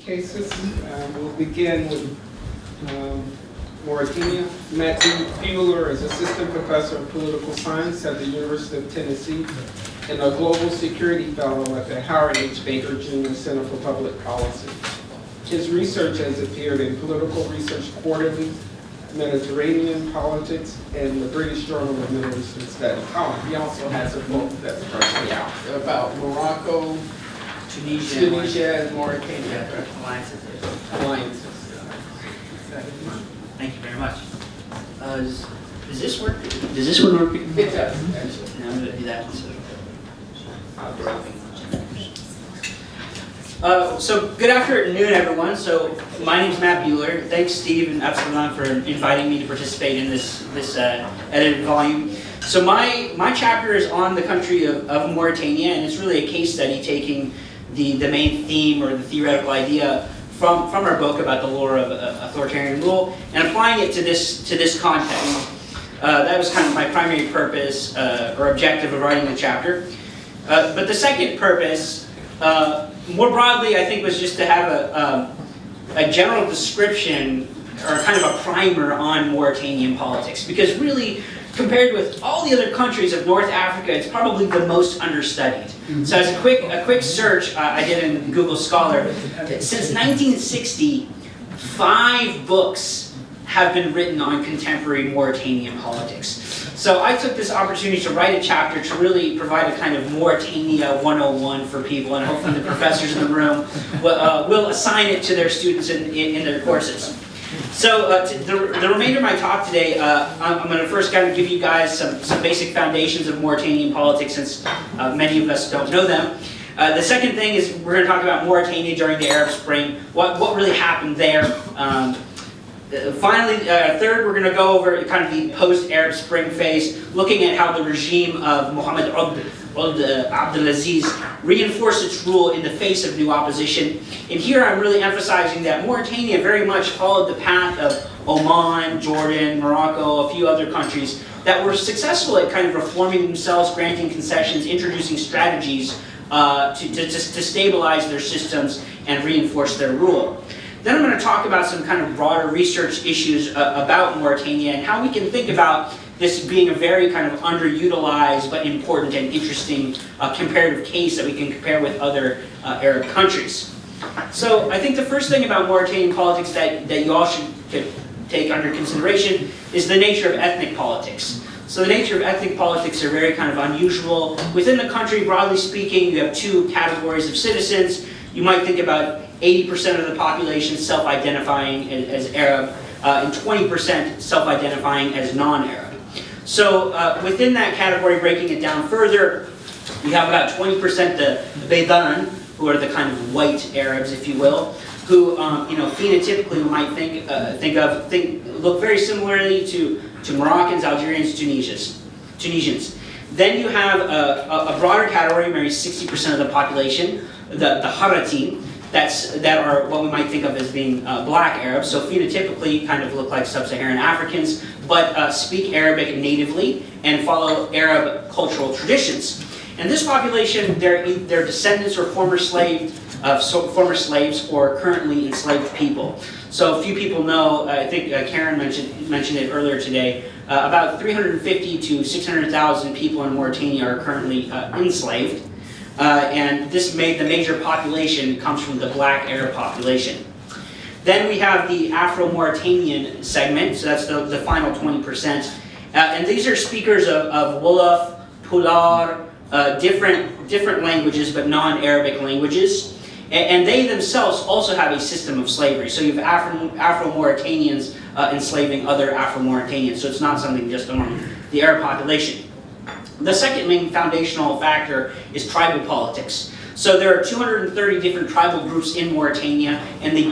cases. We'll begin with Mauritania. Matthew Bueller is Assistant Professor of Political Science at the University of Tennessee and a Global Security Fellow at the Howard H. Baker Jr. Center for Public Policy. His research has appeared in Political Research Quarterly, Mediterranean Politics, and the British Journal of Middle Eastern Studies. Oh, he also has a book that's currently out about Morocco, Tunisia, and Mauritania. Alliances. Thank you very much. Does this work? Does this one work? It does, actually. Now I'm going to do that one. So good afternoon, everyone. So my name is Matt Bueller. Thanks, Steve and Epsilon, for inviting me to participate in this edited volume. So my chapter is on the country of Mauritania, and it's really a case study taking the main theme or the theoretical idea from our book about the lure of authoritarian rule and applying it to this context. That was kind of my primary purpose or objective of writing the chapter. But the second purpose, more broadly, I think, was just to have a general description or kind of a primer on Mauritanian politics. Because really, compared with all the other countries of North Africa, it's probably the most understudied. So as a quick search I did in Google Scholar, since 1960, 5 books have been written on contemporary Mauritanian politics. So I took this opportunity to write a chapter to really provide a kind of Mauritania 101 for people, and hopefully the professors in the room will assign it to their students in their courses. So the remainder of my talk today, I'm going to first kind of give you guys some basic foundations of Mauritanian politics, since many of us don't know them. The second thing is we're going to talk about Mauritania during the Arab Spring, what really happened there. Finally, third, we're going to go over kind of the post-Arab Spring phase, looking at how the regime of Mohammed Abdelaziz reinforced its rule in the face of new opposition. And here I'm really emphasizing that Mauritania very much followed the path of Oman, Jordan, Morocco, a few other countries that were successful at kind of reforming themselves, granting concessions, introducing strategies to stabilize their systems and reinforce their rule. Then I'm going to talk about some kind of broader research issues about Mauritania and how we can think about this being a very kind of underutilized but important and interesting comparative case that we can compare with other Arab countries. So I think the first thing about Mauritanian politics that you all should take under consideration is the nature of ethnic politics. So the nature of ethnic politics are very kind of unusual. Within the country, broadly speaking, you have 2 categories of citizens. You might think about 80% of the population self-identifying as Arab, and 20% self-identifying as non-Arab. So within that category, breaking it down further, you have about 20% the Beydan, who are the kind of white Arabs, if you will, who phenotypically we might look very similarly to Moroccans, Algerians, Tunisians. Then you have a broader category, maybe 60% of the population, the Harati, that are what we might think of as being black Arabs, so phenotypically kind of look like sub-Saharan Africans, but speak Arabic natively and follow Arab cultural traditions. And this population, they're descendants or former slaves or currently enslaved people. So a few people know, I think Karen mentioned it earlier today, about 350 to 600,000 people in Mauritania are currently enslaved. And this the major population comes from the black Arab population. Then we have the Afro-Mauritanian segment, so that's the final 20%. And these are speakers of Wolof, Pular, different languages, but non-Arabic languages. And they themselves also have a system of slavery. So you have Afro-Mauritanians enslaving other Afro-Mauritanians, so it's not something just among the Arab population. The second main foundational factor is tribal politics. So there are 230 different tribal groups in Mauritania, and they,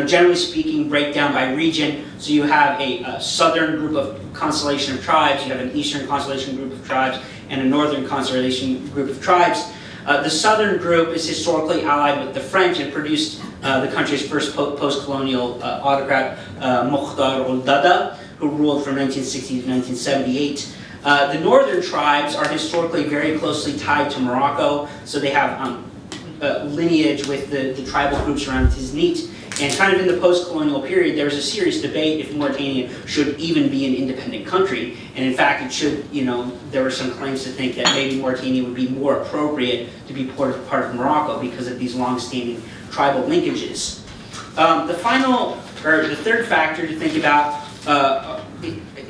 generally speaking, break down by region. So you have a southern group of constellation of tribes, you have an eastern constellation group of tribes, and a northern constellation group of tribes. The southern group is historically allied with the French and produced the country's first post-colonial autocrat, Mokhtar Ould-Daddah, who ruled from 1960 to 1978. The northern tribes are historically very closely tied to Morocco, so they have lineage with the tribal groups around Tiznit. And kind of in the post-colonial period, there was a serious debate if Mauritania should even be an independent country. And in fact, it should, there were some claims to think that maybe Mauritania would be more appropriate to be part of Morocco because of these long-standing tribal linkages. The third factor to think about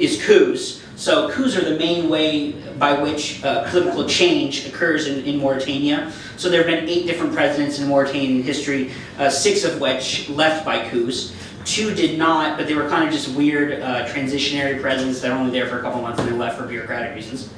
is coups. So coups are the main way by which political change occurs in Mauritania. So there have been 8 different presidents in Mauritanian history, 6 of which left by coups. 2 did not, but they were kind of just weird transitionary presidents that were only there for a couple months and then left for bureaucratic reasons.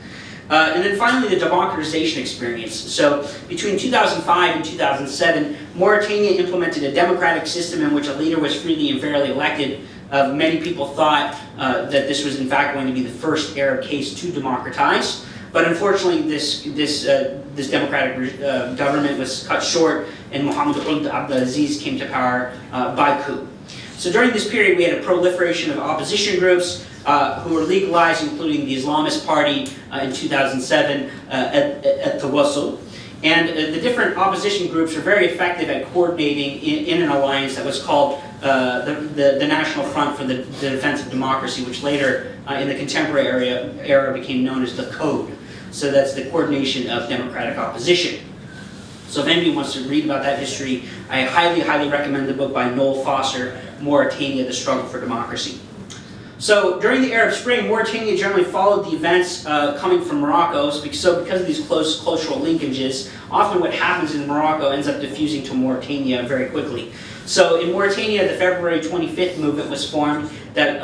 And then finally, the democratization experience. So between 2005 and 2007, Mauritania implemented a democratic system in which a leader was freely and fairly elected. Many people thought that this was in fact going to be the first Arab case to democratize. But unfortunately, this democratic government was cut short, and Mohammed Ould Abdelaziz came to power by coup. So during this period, we had a proliferation of opposition groups who were legalized, including the Islamist Party in 2007 at Tawassul. And the different opposition groups were very effective at coordinating in an alliance that was called the National Front for the Defense of Democracy, which later in the contemporary era became known as the Code. So that's the coordination of democratic opposition. So if anybody wants to read about that history, I highly, highly recommend the book by Noel Foster, Mauritania, The Struggle for Democracy. So during the Arab Spring, Mauritania generally followed the events coming from Morocco. So because of these close cultural linkages, often what happens in Morocco ends up diffusing to Mauritania very quickly. So in Mauritania, the February 25th movement was formed, that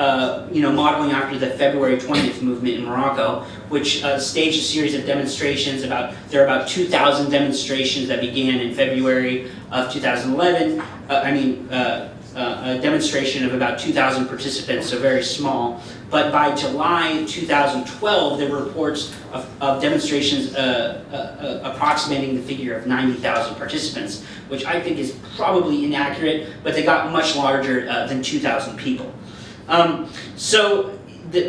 modeling after the February 20th movement in Morocco, which staged a series of demonstrations. There are about 2,000 demonstrations that began in February of 2011. A demonstration of about 2,000 participants, so very small. But by July 2012, there were reports of demonstrations approximating the figure of 90,000 participants, which I think is probably inaccurate, but they got much larger than 2,000 people.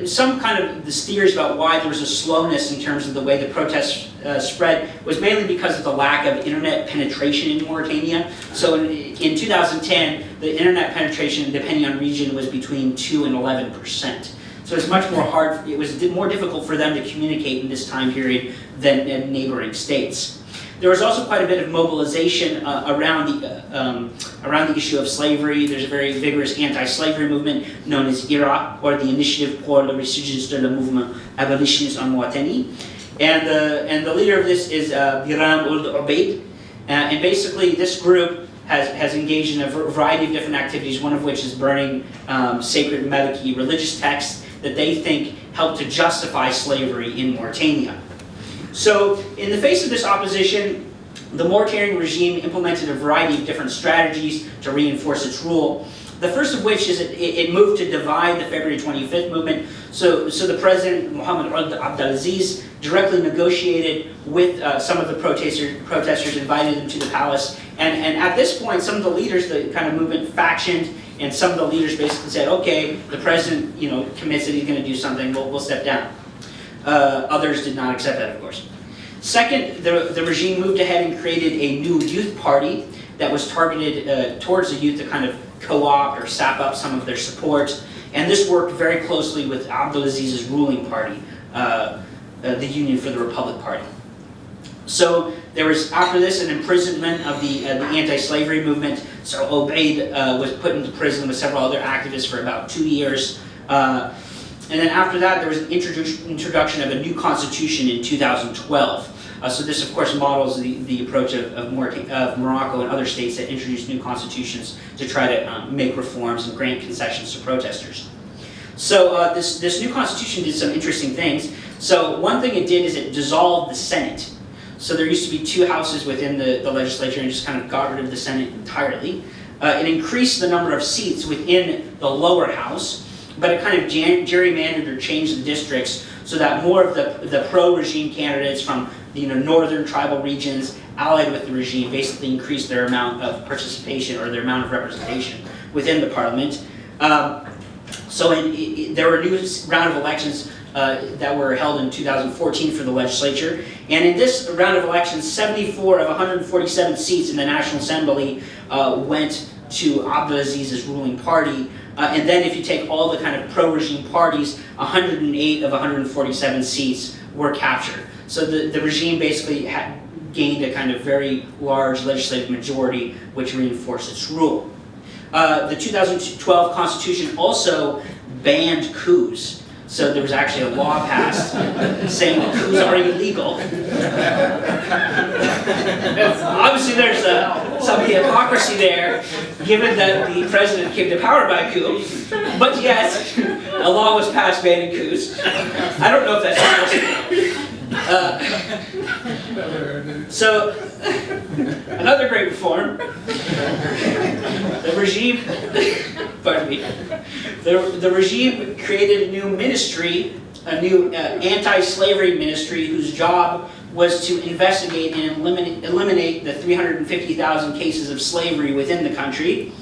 Some kind of the theories about why there was a slowness in terms of the way the protests spread was mainly because of the lack of internet penetration in Mauritania. So in 2010, the internet penetration, depending on region, was between 2 and 11%. So it's much more hard, it was more difficult for them to communicate in this time period than in neighboring states. There was also quite a bit of mobilization around the issue of slavery. There's a very vigorous anti-slavery movement known as IRA, or the Initiative pour le Ressurgence de le Mouvement Abolitionniste en Mauritanie. And the leader of this is Biram Ould Obeid. And basically this group has engaged in a variety of different activities, one of which is burning sacred Maliki religious texts that they think help to justify slavery in Mauritania. So in the face of this opposition, the Mauritanian regime implemented a variety of different strategies to reinforce its rule. The first of which is it moved to divide the February 25th movement. So the president, Mohammed Ould Abdelaziz, directly negotiated with some of the protesters, invited them to the palace. And at this point, some of the leaders, the kind of movement factioned, and some of the leaders basically said, okay, the president commits that he's going to do something, we'll step down. Others did not accept that, of course. Second, the regime moved ahead and created a new youth party that was targeted towards the youth to kind of co-opt or sap up some of their support. And this worked very closely with Abdelaziz's ruling party, the Union for the Republic Party. So there was, after this, an imprisonment of the anti-slavery movement. So Obeid was put into prison with several other activists for about 2 years. And then after that, there was an introduction of a new constitution in 2012. So this, of course, models the approach of Morocco and other states that introduced new constitutions to try to make reforms and grant concessions to protesters. So this new constitution did some interesting things. So one thing it did is it dissolved the Senate. So there used to be 2 houses within the legislature and just kind of got rid of the Senate entirely. It increased the number of seats within the lower house, but it kind of gerrymandered or changed the districts so that more of the pro-regime candidates from northern tribal regions allied with the regime basically increased their amount of participation or their amount of representation within the parliament. There were a new round of elections that were held in 2014 for the legislature. And in this round of elections, 74 of 147 seats in the National Assembly went to Abdelaziz's ruling party. And then if you take all the kind of pro-regime parties, 108 of 147 seats were captured. So the regime basically gained a kind of very large legislative majority, which reinforced its rule. The 2012 Constitution also banned coups. So there was actually a law passed saying that coups are illegal. Obviously there's some hypocrisy there, given that the president came to power by a coup. But yes, a law was passed banning coups. I don't know if that's so, another great reform. The regime, pardon me, the regime created a new ministry, a new anti-slavery ministry whose job was to investigate and eliminate the 350,000 cases of slavery within the country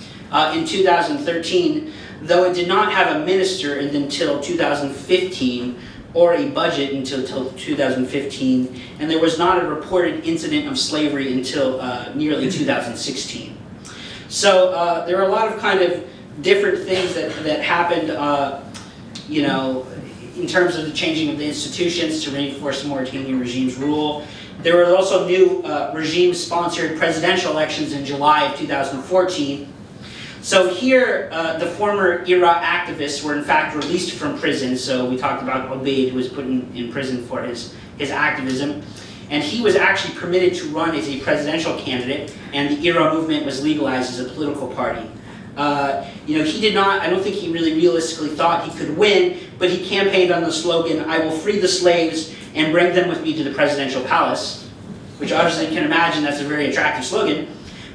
in 2013, though it did not have a minister until 2015, or a budget until 2015, and there was not a reported incident of slavery until nearly 2016. So there are a lot of kind of different things that happened, you know, in terms of the changing of the institutions to reinforce the Mauritanian regime's rule. There were also new regime-sponsored presidential elections in July of 2014. So here, the former IRA activists were in fact released from prison. So we talked about Obeid, who was put in prison for his activism. And he was actually permitted to run as a presidential candidate, and the IRA movement was legalized as a political party. You know, he did not, I don't think he really realistically thought he could win, but he campaigned on the slogan, "I will free the slaves and bring them with me to the presidential palace," which obviously you can imagine that's a very attractive slogan.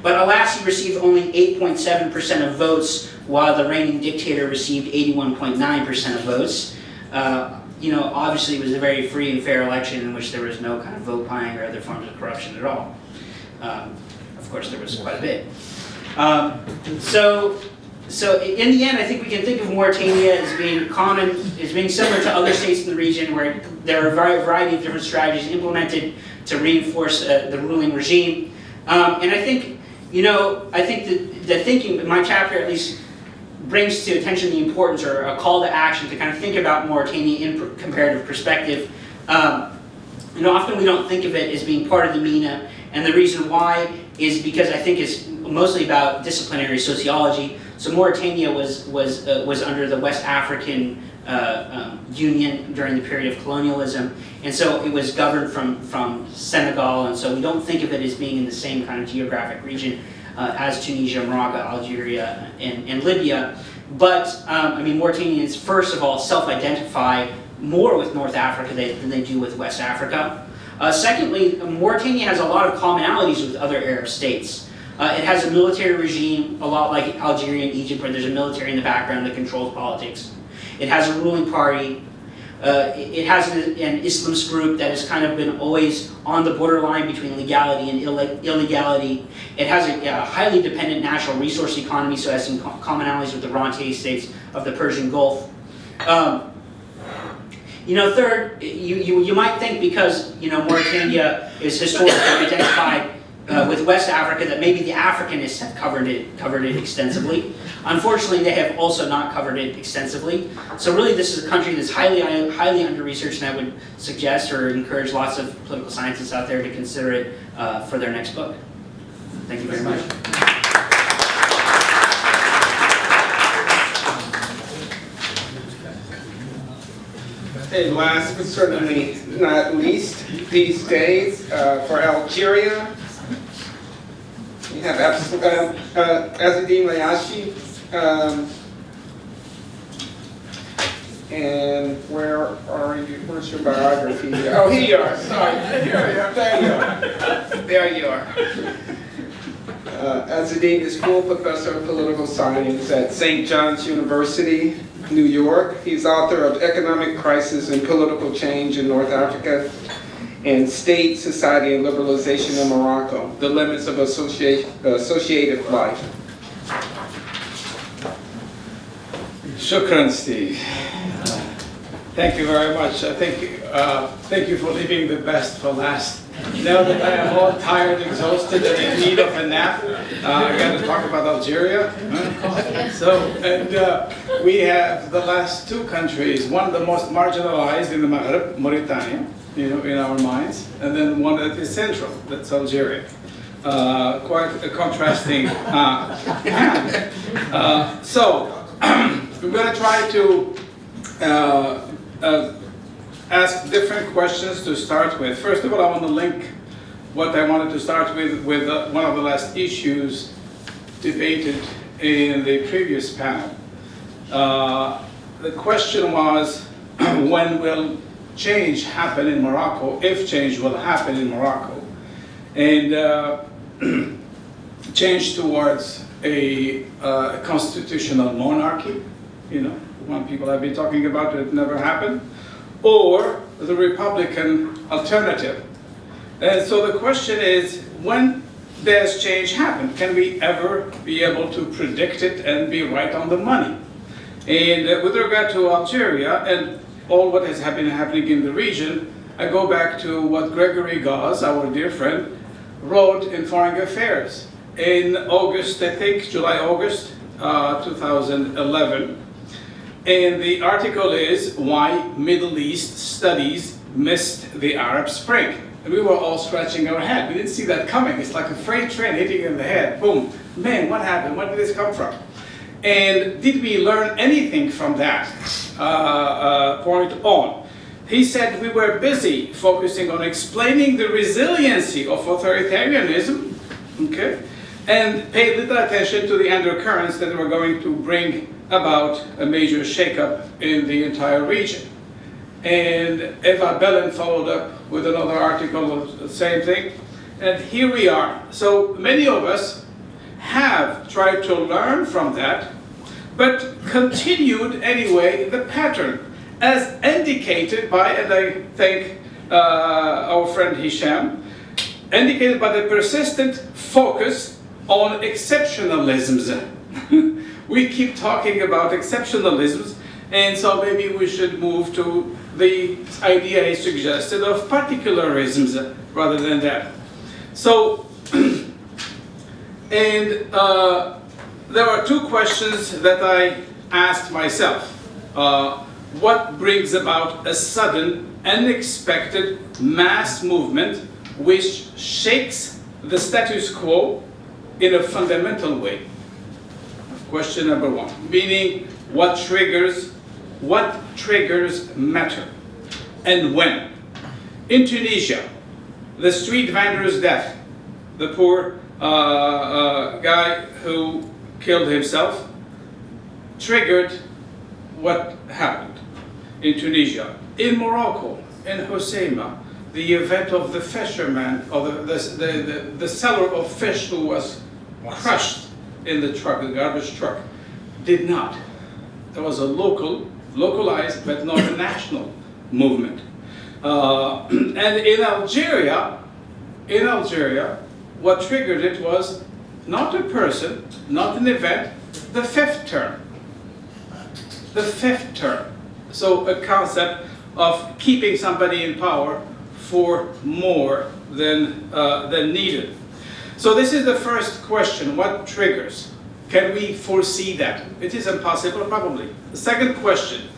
But alas, he received only 8.7% of votes, while the reigning dictator received 81.9% of votes. You know, obviously it was a very free and fair election in which there was no kind of vote buying or other forms of corruption at all. Of course, there was quite a bit. So in the end, I think we can think of Mauritania as being similar to other states in the region, where there are a variety of different strategies implemented to reinforce the ruling regime. And I think, you know, I think that the thinking in my chapter at least brings to attention the importance, or a call to action, to kind of think about Mauritania in comparative perspective. You know, often we don't think of it as being part of the MENA, and the reason why is because I think it's mostly about disciplinary sociology. So Mauritania was under the West African Union during the period of colonialism, and so it was governed from Senegal, and so we don't think of it as being in the same kind of geographic region as Tunisia, Morocco, Algeria, and Libya. But I mean, Mauritanians first of all self-identify more with North Africa than they do with West Africa. Secondly, Mauritania has a lot of commonalities with other Arab states. It has a military regime, a lot like Algeria and Egypt, where there's a military in the background that controls politics. It has a ruling party. It has an Islamist group that has kind of been always on the borderline between legality and illegality. It has a highly dependent natural resource economy, so it has some commonalities with the rentier states of the Persian Gulf. You know, third, you might think because, you know, Mauritania is historically identified with West Africa that maybe the Africanists have covered it extensively. Unfortunately, they have also not covered it extensively. So really, this is a country that's highly under-researched, and I would suggest or encourage lots of political scientists out there to consider it for their next book. Thank you very much. And last but certainly not least, these days, for Algeria, we have Azzedine Layashi, and where are you? Where's your biography? Oh, here you are. Sorry, there you are. Azzedine is full professor of political science at St. John's University, New York. He's author of Economic Crisis and Political Change in North Africa and State, Society, and Liberalization in Morocco, The Limits of Associative Life. Shukran, Steve. Thank you very much. Thank you for leaving the best for last. Now that I am all tired, exhausted, and in need of a nap, I got to talk about Algeria. We have the last two countries, one of the most marginalized in the Maghreb, Mauritania, in our minds, and then one that is central, that's Algeria. Quite a contrasting. We're going to try to ask different questions to start with. First of all, I want to link what I wanted to start with one of the last issues debated in the previous panel. The question was, when will change happen in Morocco, if change will happen in Morocco, and change towards a constitutional monarchy, one people have been talking about, it never happened, or the Republican alternative. And so the question is, when does change happen? Can we ever be able to predict it and be right on the money? And with regard to Algeria and all what has been happening in the region, I go back to what Gregory Gause, our dear friend, wrote in Foreign Affairs in August, I think, July-August 2011. And the article is Why Middle East Studies Missed the Arab Spring. And we were all scratching our head. We didn't see that coming. It's like a freight train hitting in the head. Boom. Man, what happened? Where did this come from? And did we learn anything from that point on? He said we were busy focusing on explaining the resiliency of authoritarianism, okay, and paid little attention to the undercurrents that were going to bring about a major shakeup in the entire region. And Eva Bellen followed up with another article of the same thing. And here we are. So many of us have tried to learn from that, but continued anyway the pattern as indicated by, and I thank our friend Hisham, indicated by the persistent focus on exceptionalisms. We keep talking about exceptionalisms, and so maybe we should move to the idea he suggested of particularisms rather than that. So, and there are two questions that I asked myself. What brings about a sudden, unexpected mass movement which shakes the status quo in a fundamental way? Question number one, meaning what triggers matter and when. In Tunisia, the street vendor's death, the poor guy who killed himself, triggered what happened in Tunisia. In Morocco, in Hoceima, the event of the fisherman, or the seller of fish who was crushed in the truck, the garbage truck, did not. There was a localized, but not a national movement. And in Algeria, what triggered it was not a person, not an event, the fifth term. The fifth term. So a concept of keeping somebody in power for more than needed. So this is the first question, what triggers? Can we foresee that? It is impossible, probably. The second question,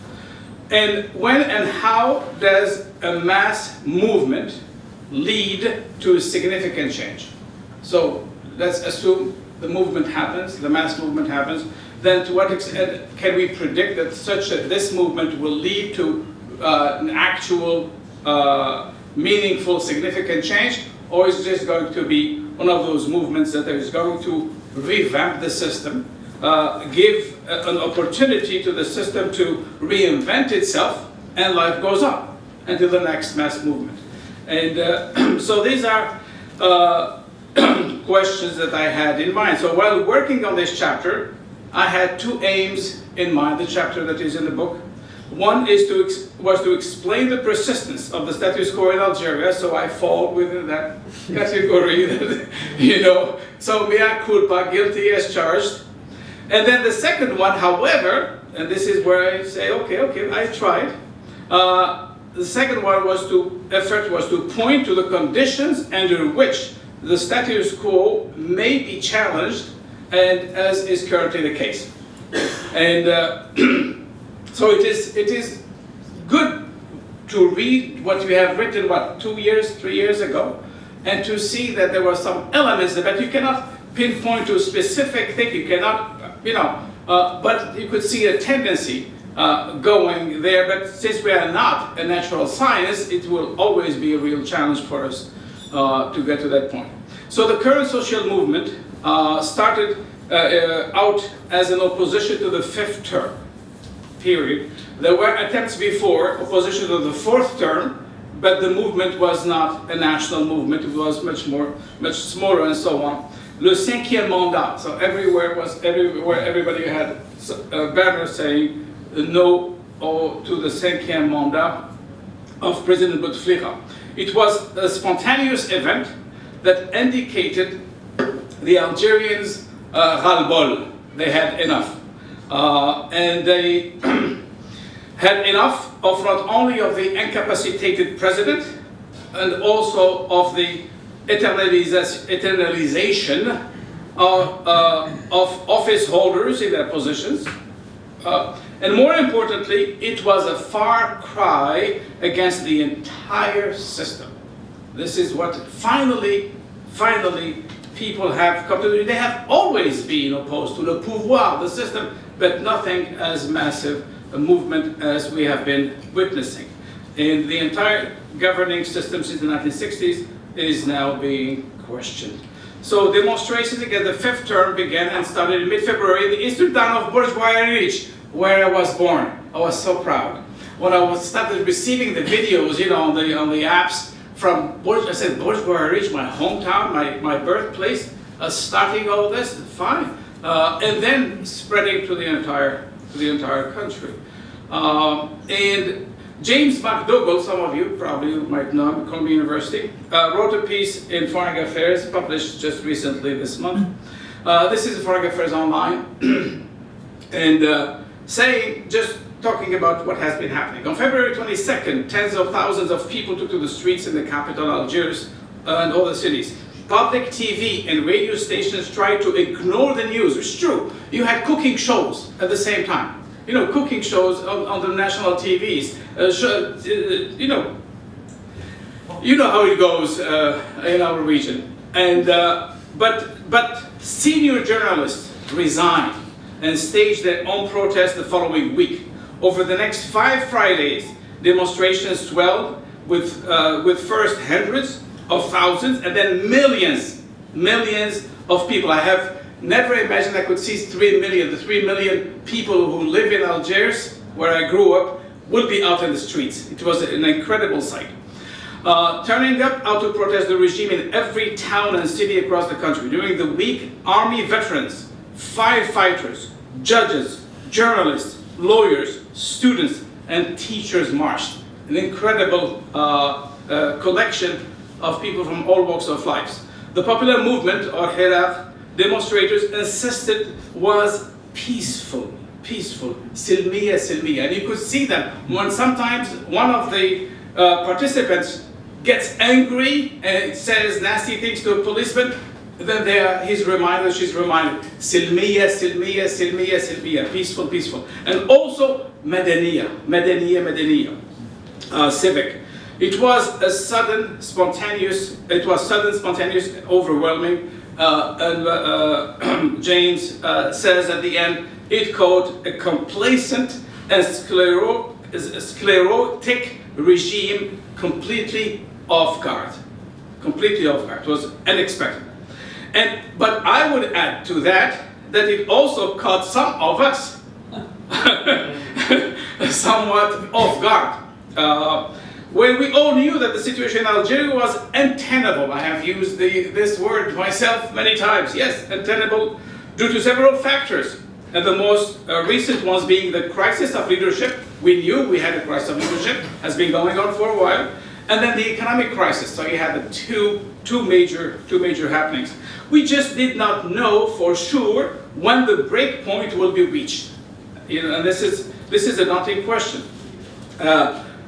and when and how does a mass movement lead to significant change? So let's assume the movement happens, the mass movement happens, then to what extent can we predict that this movement will lead to an actual meaningful, significant change, or is it just going to be one of those movements that is going to revamp the system, give an opportunity to the system to reinvent itself, and life goes on until the next mass movement? And so these are questions that I had in mind. So while working on this chapter, I had two aims in mind, the chapter that is in the book. One was to explain the persistence of the status quo in Algeria, so I fall within that category, so mea culpa, guilty as charged. And then the second one, however, and this is where I say, okay, I tried, The second one was to point to the conditions under which the status quo may be challenged, and as is currently the case. And so it is good to read what you have written, 2 years, 3 years ago, and to see that there were some elements that you cannot pinpoint to a specific thing. You cannot, but you could see a tendency going there. But since we are not a natural science, it will always be a real challenge for us to get to that point. So the current social movement started out as an opposition to the fifth term period. There were attempts before, opposition to the fourth term, but the movement was not a national movement. It was much smaller and so on. Le cinquième mandat. So everywhere everybody had a banner saying no to the cinquième mandat of President Bouteflika. It was a spontaneous event that indicated the Algerians ras-le-bol. They had enough. And they had enough of not only of the incapacitated president, and also of the eternalization of office holders in their positions. And more importantly, it was a far cry against the entire system. This is what finally people have come to do. They have always been opposed to the pouvoir, the system, but nothing as massive a movement as we have been witnessing. And the entire governing system since the 1960s is now being questioned. So demonstrations against the fifth term began and started in mid-February in the eastern town of Bourg-Jallieu, where I was born. I was so proud. When I started receiving the videos, on the apps from I said, Bourg-Jallieu, my hometown, my birthplace, starting all this, fine. And then spreading to the entire country. And James McDougall, some of you probably might know, Columbia University, wrote a piece in Foreign Affairs, published just recently this month. This is Foreign Affairs Online, and talking about what has been happening. On February 22nd, tens of thousands of people took to the streets in the capital, Algiers, and all the cities. Public TV and radio stations tried to ignore the news. It's true. You had cooking shows at the same time. Cooking shows on the national TVs. You know how it goes in our region. And but senior journalists resigned and staged their own protest the following week. Over the next 5 Fridays, demonstrations swelled with first hundreds of thousands and then millions of people. I have never imagined I could see 3 million. The 3 million people who live in Algiers, where I grew up, would be out in the streets. It was an incredible sight. Turning up out to protest the regime in every town and city across the country. During the week, army veterans, firefighters, judges, journalists, lawyers, students, and teachers marched. An incredible collection of people from all walks of life. The popular movement, or Hiraf, demonstrators insisted was peaceful. Silmiya. And you could see them when sometimes one of the participants gets angry and says nasty things to a policeman, then she's reminded, Silmiya, peaceful. And also Madaniya, civic. It was sudden, spontaneous, overwhelming, and James says at the end, it called a complacent and sclerotic regime completely off guard. It was unexpected. But I would add to that it also caught some of us somewhat off guard. When we all knew that the situation in Algeria was untenable. I have used this word myself many times. Yes, untenable due to several factors. And the most recent ones being the crisis of leadership. We knew we had a crisis of leadership, has been going on for a while. And then the economic crisis. So you had the two major happenings. We just did not know for sure when the break point will be reached. And this is a daunting question.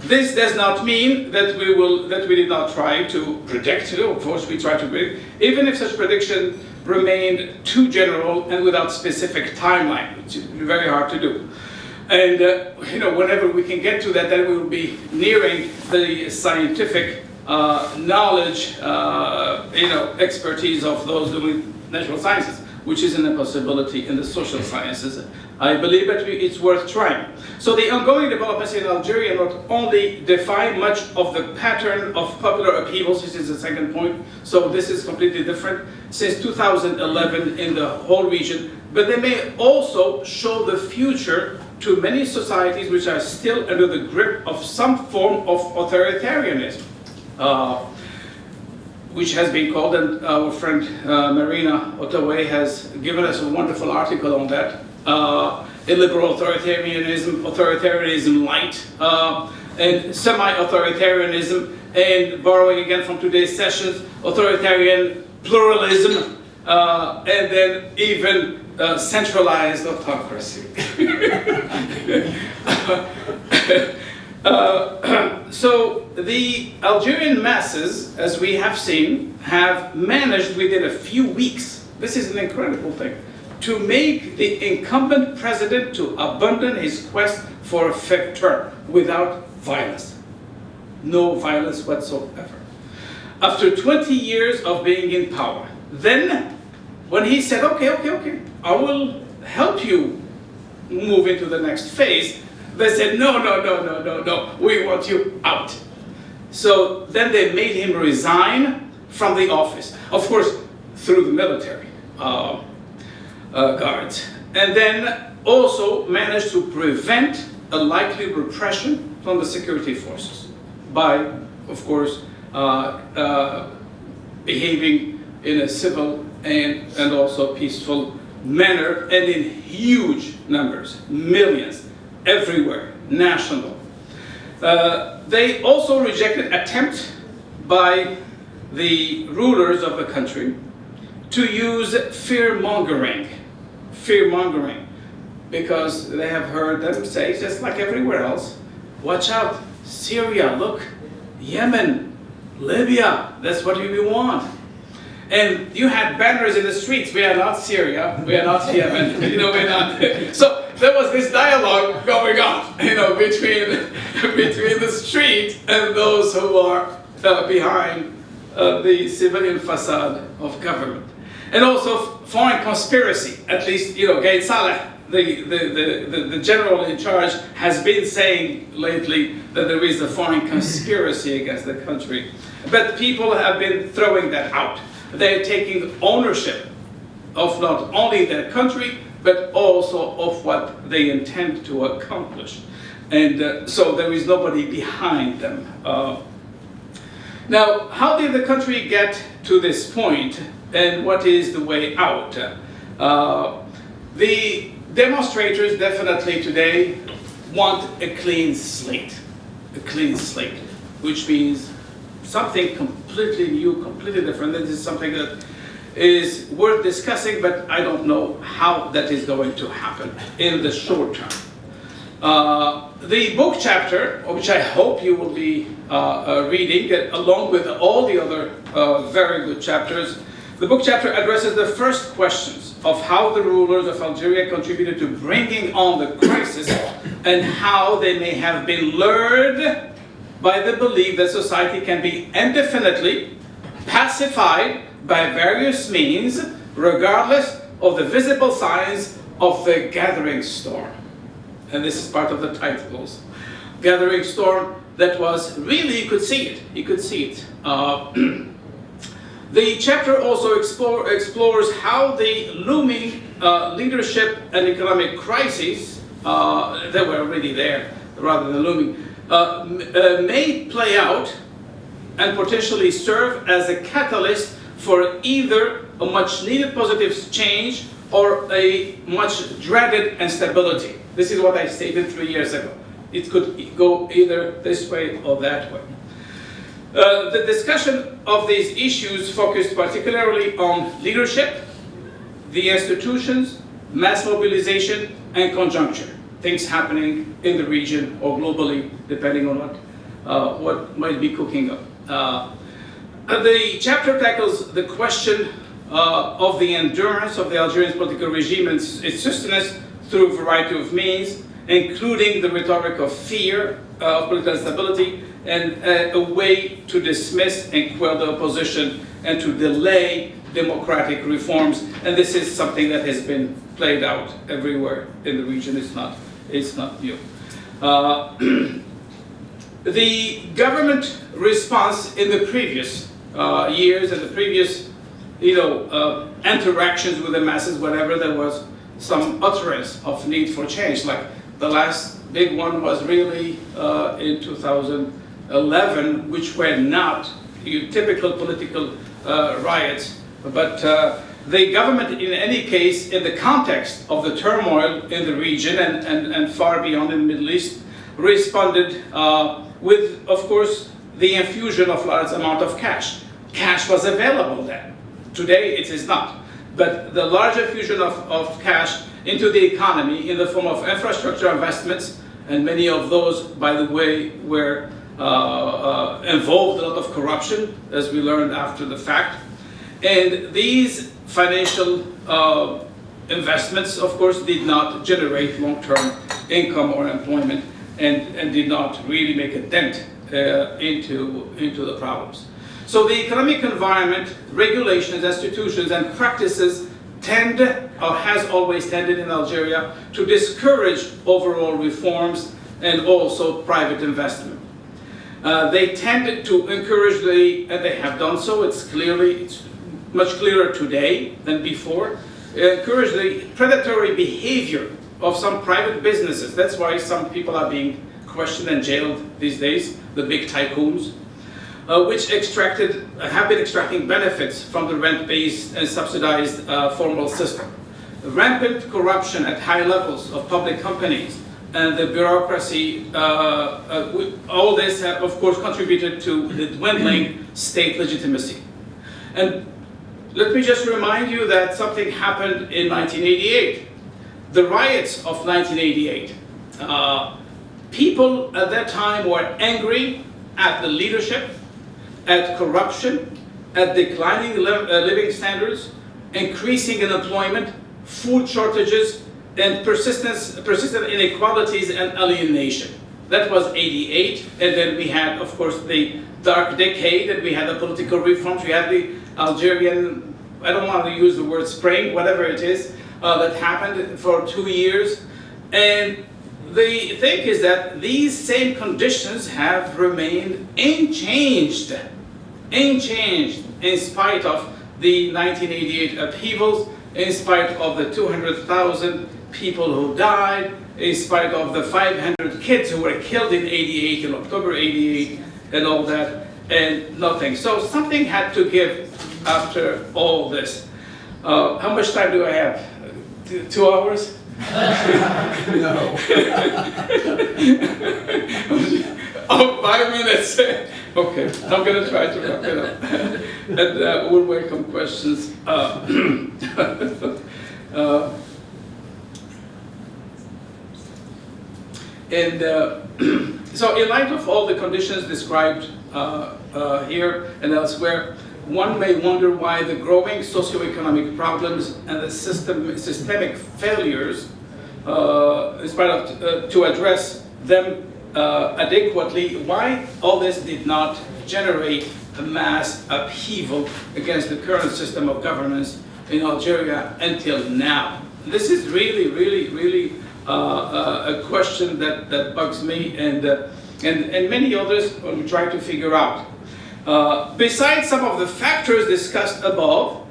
This does not mean that we did not try to predict. Of course, we try to predict, even if such prediction remained too general and without specific timeline, which is very hard to do. And whenever we can get to that, then we will be nearing the scientific knowledge, expertise of those doing natural sciences, which is an impossibility in the social sciences. I believe that it's worth trying. So the ongoing developments in Algeria not only define much of the pattern of popular upheavals, this is the second point, so this is completely different, since 2011 in the whole region, but they may also show the future to many societies which are still under the grip of some form of authoritarianism, which has been called, and our friend Marina Ottaway has given us a wonderful article on that, illiberal authoritarianism, authoritarianism light, and semi-authoritarianism, and borrowing again from today's sessions, authoritarian pluralism, and then even centralized autocracy. So the Algerian masses, as we have seen, have managed within a few weeks, this is an incredible thing, to make the incumbent president to abandon his quest for a fifth term without violence. No violence whatsoever. After 20 years of being in power. Then, when he said, okay, I will help you move into the next phase, they said, no, we want you out. So then they made him resign from the office. Of course, through the military guards. And then also managed to prevent a likely repression from the security forces by, of course, behaving in a civil and also peaceful manner, and in huge numbers, millions, everywhere, national. They also rejected attempts by the rulers of the country to use fear-mongering, because they have heard them say, just like everywhere else, watch out, Syria, look, Yemen, Libya, that's what we want. And you had banners in the streets, we are not Syria, we are not Yemen, we're not. So there was this dialogue going on, between the street and those who are behind the civilian facade of government. And also foreign conspiracy, at least, Gaid Saleh, the general in charge, has been saying lately that there is a foreign conspiracy against the country. But people have been throwing that out. They're taking ownership of not only their country, but also of what they intend to accomplish. And so there is nobody behind them. Now, how did the country get to this point, and what is the way out? The demonstrators definitely today want a clean slate, which means something completely new, completely different. This is something that is worth discussing, but I don't know how that is going to happen in the short term. The book chapter, which I hope you will be reading, along with all the other very good chapters, the book chapter addresses the first questions of how the rulers of Algeria contributed to bringing on the crisis, and how they may have been lured by the belief that society can be indefinitely pacified by various means, regardless of the visible signs of the gathering storm. And this is part of the titles. Gathering storm that was really, you could see it. The chapter also explores how the looming leadership and economic crises that were already there, rather than looming, may play out and potentially serve as a catalyst for either a much needed positive change or a much dreaded instability. This is what I stated 3 years ago. It could go either this way or that way. The discussion of these issues focused particularly on leadership, the institutions, mass mobilization, and conjuncture. Things happening in the region or globally, depending on what what might be cooking up. The chapter tackles the question of the endurance of the Algerian political regime and its sustenance through a variety of means, including the rhetoric of fear of political instability and a way to dismiss and quell the opposition and to delay democratic reforms. And this is something that has been played out everywhere in the region. It's not new. The government response in the previous years and the previous interactions with the masses, whenever there was some utterance of need for change, like the last big one was really in 2011, which were not typical political riots, but the government, in any case, in the context of the turmoil in the region and far beyond in the Middle East, responded with, of course, the infusion of large amount of cash. Cash was available then. Today it is not. But the large infusion of cash into the economy in the form of infrastructure investments, and many of those, by the way, were involved a lot of corruption, as we learned after the fact. And these financial investments, of course, did not generate long-term income or employment and did not really make a dent into the problems. So the economic environment, regulations, institutions, and practices tend, or has always tended in Algeria, to discourage overall reforms and also private investment. They tend to encourage and they have done so, it's much clearer today than before, encourage the predatory behavior of some private businesses. That's why some people are being questioned and jailed these days, the big tycoons, which have been extracting benefits from the rent-based and subsidized formal system. Rampant corruption at high levels of public companies and the bureaucracy, all this have, of course, contributed to the dwindling state legitimacy. And let me just remind you that something happened in 1988. The riots of 1988. People at that time were angry at the leadership, at corruption, at declining living standards, increasing unemployment, food shortages, and persistent inequalities and alienation. That was 88, and then we had, of course, the dark decade, and we had the political reforms, we had the Algerian, I don't want to use the word spring, whatever it is, that happened for 2 years. And the thing is that these same conditions have remained unchanged in spite of the 1988 upheavals, in spite of the 200,000 people who died, in spite of the 500 kids who were killed in 88, in October 88, and all that, and nothing. So something had to give after all this. How much time do I have? 2 hours? No. Oh, 5 minutes. Okay, I'm going to try to wrap it up. And we'll welcome questions. So in light of all the conditions described here and elsewhere, one may wonder why the growing socioeconomic problems and the systemic failures, in spite of to address them adequately, why all this did not generate a mass upheaval against the current system of governance in Algeria until now. This is really a question that bugs me and many others when we try to figure out. Besides some of the factors discussed above,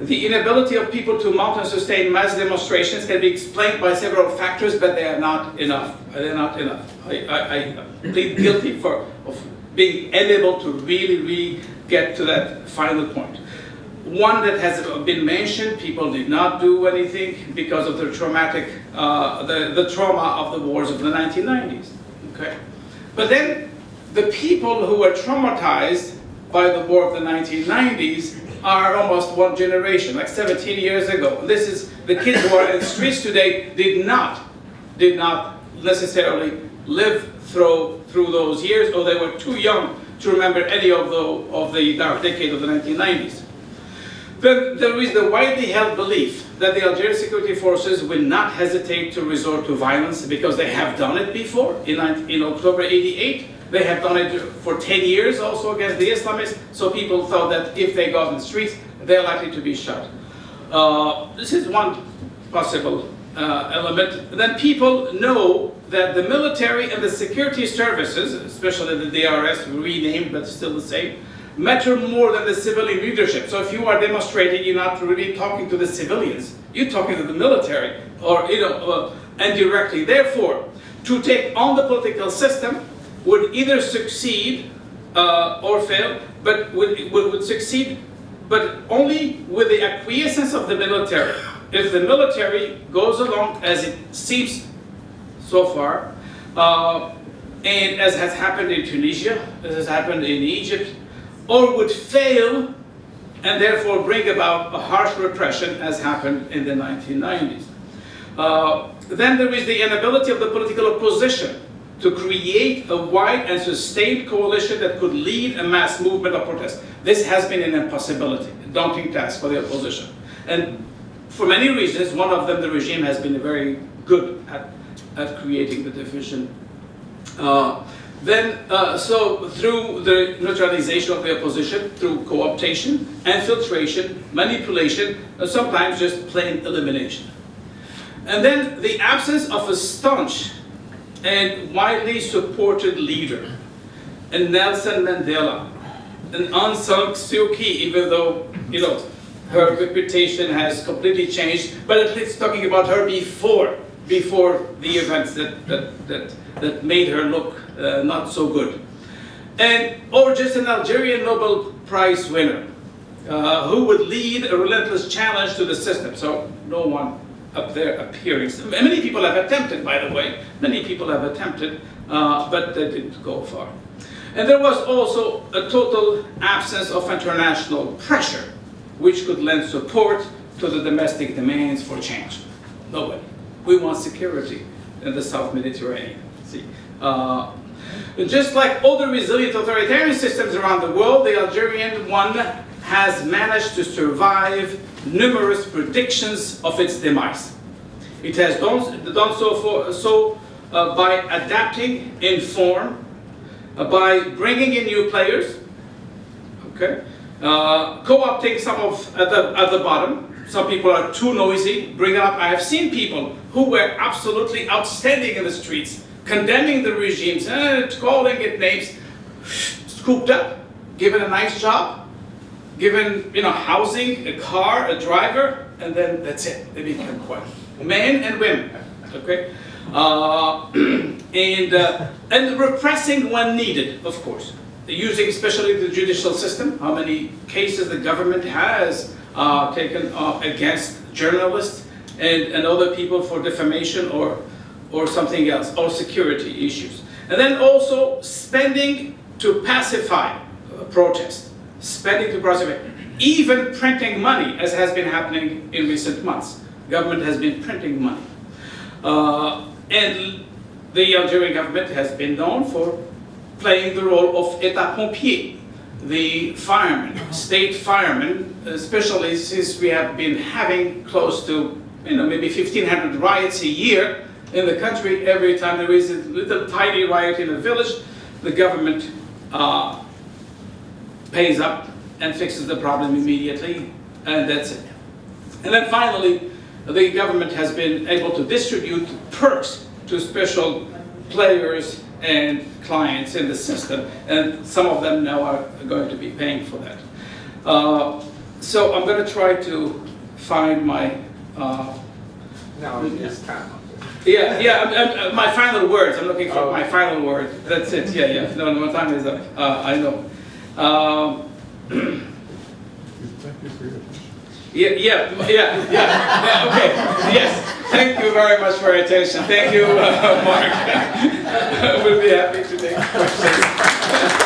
the inability of people to mount and sustain mass demonstrations can be explained by several factors, but they are not enough. They're not enough. I plead guilty of being unable to really get to that final point. One that has been mentioned, people did not do anything because of the the trauma of the wars of the 1990s. Okay, but then the people who were traumatized by the war of the 1990s are almost one generation, like 17 years ago. This is the kids who are in the streets today did not necessarily live through through those years, or they were too young to remember any of the dark decade of the 1990s. Then there is the widely held belief that the Algerian security forces will not hesitate to resort to violence because they have done it before. In October '88, they have done it for 10 years also against the Islamists, so people thought that if they got in the streets, they're likely to be shot. This is one possible element. Then people know that the military and the security services, especially the DRS, renamed but still the same, matter more than the civilian leadership. So if you are demonstrating, you're not really talking to the civilians, you're talking to the military, or indirectly. Therefore, to take on the political system would either succeed or fail, but would succeed, but only with the acquiescence of the military. If the military goes along, as it seems so far, and as has happened in Tunisia, as has happened in Egypt, or would fail and therefore bring about a harsh repression as happened in the 1990s. Then there is the inability of the political opposition to create a wide and sustained coalition that could lead a mass movement of protest. This has been an impossibility, a daunting task for the opposition. And for many reasons, one of them, the regime has been very good at creating the division. So through the neutralization of the opposition, through cooptation, infiltration, manipulation, and sometimes just plain elimination. And then the absence of a staunch and widely supported leader, and Nelson Mandela, and Aung San Suu Kyi, even though, her reputation has completely changed, but at least talking about her before the events that made her look not so good. Or just an Algerian Nobel Prize winner who would lead a relentless challenge to the system. So no one up there appearing. Many people have attempted, by the way. Many people have attempted, but they didn't go far. And there was also a total absence of international pressure, which could lend support to the domestic demands for change. Nobody. We want security in the South Mediterranean. See, just like other resilient authoritarian systems around the world, the Algerian one has managed to survive numerous predictions of its demise. It has done so by adapting in form, by bringing in new players, okay, co-opting some at the bottom. Some people are too noisy, bring up. I have seen people who were absolutely outstanding in the streets, condemning the regimes, calling it names, scooped up, given a nice job, given housing, a car, a driver, and then that's it. They become quiet. Men and women, okay, and repressing when needed, of course, using especially the judicial system. How many cases the government has taken against journalists and other people for defamation or something else, or security issues. And then also spending to pacify protest, spending to pacify, even printing money, as has been happening in recent months. Government has been printing money. And the Algerian government has been known for playing the role of état pompier, the firemen, state firemen, especially since we have been having close to maybe 1,500 riots a year in the country. Every time there is a little tiny riot in a village, the government pays up and fixes the problem immediately, and that's it. And then finally, the government has been able to distribute perks to special players and clients in the system, and some of them now are going to be paying for that. So I'm going to try to find my... Now it's time. My final words. I'm looking for my final word. That's it. Yeah. No, my time is up. I know. Thank you for your attention. Yeah. Okay. Yes. Thank you very much for your attention. Thank you, Mark. We'll be happy to take questions.